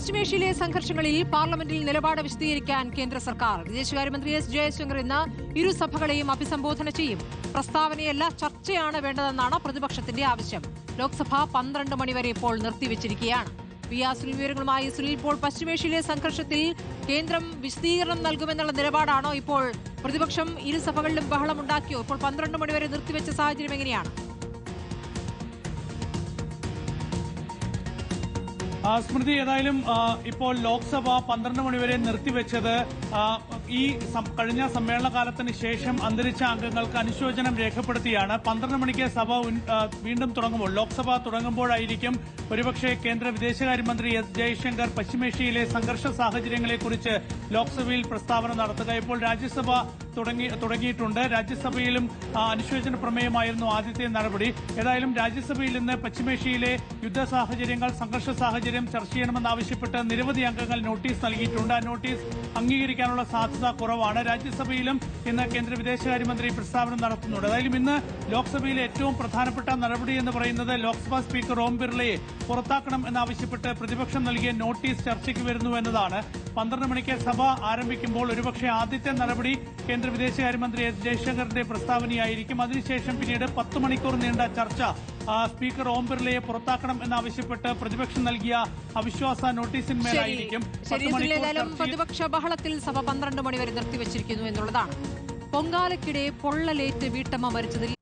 പശ്ചിമേഷ്യയിലെ സംഘർഷങ്ങളിൽ പാർലമെന്റിൽ നിലപാട് വിശദീകരിക്കാൻ കേന്ദ്ര സർക്കാർ. വിദേശകാര്യമന്ത്രി എസ് ജയശങ്കർ ഇന്ന് ഇരുസഭകളെയും അഭിസംബോധന ചെയ്യും. പ്രസ്താവനയല്ല, ചർച്ചയാണ് വേണ്ടതെന്നാണ് പ്രതിപക്ഷത്തിന്റെ ആവശ്യം. ലോക്സഭ 12 മണിവരെ ഇപ്പോൾ നിർത്തിവച്ചിരിക്കുകയാണ്. പി ആർ സുനിൽ വിവരങ്ങളുമായി. സുനിൽ, ഇപ്പോൾ പശ്ചിമേഷ്യയിലെ സംഘർഷത്തിൽ കേന്ദ്രം വിശദീകരണം നൽകുമെന്നുള്ള നിലപാടാണോ ഇപ്പോൾ പ്രതിപക്ഷം ഇരുസഭകളിലും ബഹളമുണ്ടാക്കിയോ? ഇപ്പോൾ 12 മണിവരെ നിർത്തിവെച്ച സാഹചര്യം എങ്ങനെയാണ്? സ്മൃതി, ഏതായാലും ഇപ്പോൾ ലോക്സഭ 12 മണിവരെ നിർത്തിവെച്ചത് ഈ കഴിഞ്ഞ സമ്മേളന കാലത്തിന് ശേഷം അന്തരിച്ച അംഗങ്ങൾക്ക് അനുശോചനം രേഖപ്പെടുത്തിയാണ്. 12 മണിക്ക് സഭ വീണ്ടും തുടങ്ങുമ്പോൾ, ലോക്സഭ തുടങ്ങുമ്പോഴായിരിക്കും ഒരുപക്ഷെ കേന്ദ്ര വിദേശകാര്യമന്ത്രി എസ് ജയശങ്കർ പശ്ചിമേഷ്യയിലെ സംഘർഷ സാഹചര്യങ്ങളെക്കുറിച്ച് ലോക്സഭയിൽ പ്രസ്താവന നടത്തുക. ഇപ്പോൾ രാജ്യസഭ തുടങ്ങിയിട്ടുണ്ട്. രാജ്യസഭയിലും അനുശോചന പ്രമേയമായിരുന്നു ആദ്യത്തെ നടപടി. ഏതായാലും രാജ്യസഭയിൽ ഇന്ന് പശ്ചിമേഷ്യയിലെ യുദ്ധ സാഹചര്യങ്ങൾ, സംഘർഷ സാഹചര്യം ചർച്ച ചെയ്യണമെന്നാവശ്യപ്പെട്ട് നിരവധി അംഗങ്ങൾ നോട്ടീസ് നൽകിയിട്ടുണ്ട്. ആ നോട്ടീസ് അംഗീകരിക്കാനുള്ള സാധ്യത കുറവാണ്. രാജ്യസഭയിലും ഇന്ന് കേന്ദ്ര വിദേശകാര്യമന്ത്രി പ്രസ്താവന നടത്തുന്നുണ്ട്. ഏതായാലും ഇന്ന് ലോക്സഭയിലെ ഏറ്റവും പ്രധാനപ്പെട്ട നടപടി എന്ന് പറയുന്നത് ലോക്സഭാ സ്പീക്കർ ഓം ബിർളയെ പുറത്താക്കണം എന്നാവശ്യപ്പെട്ട് പ്രതിപക്ഷം നൽകിയ നോട്ടീസ് ചർച്ചയ്ക്ക് വരുന്നു എന്നതാണ്. 12 മണിക്ക് സഭ ആരംഭിക്കുമ്പോൾ ഒരുപക്ഷെ ആദ്യത്തെ നടപടി കേന്ദ്ര വിദേശകാര്യമന്ത്രി എസ് ജയശങ്കറിന്റെ പ്രസ്താവനയായിരിക്കും. അതിനുശേഷം പിന്നീട് 10 മണിക്കൂർ നീണ്ട ചർച്ച സ്പീക്കർ ഓം ബിർളയെ പുറത്താക്കണം എന്നാവശ്യപ്പെട്ട് പ്രതിപക്ഷം നൽകിയ അവിശ്വാസ നോട്ടീസിന്മേലായിരിക്കും. പ്രതിപക്ഷ ബഹളത്തിൽ സഭ 12 മണിവരെ നിർത്തിവച്ചിരിക്കുന്നു എന്നുള്ളതാണ്. പൊങ്കാലയ്ക്കിടെ പൊള്ളലേറ്റ് വീട്ടമ്മ മരിച്ചതിൽ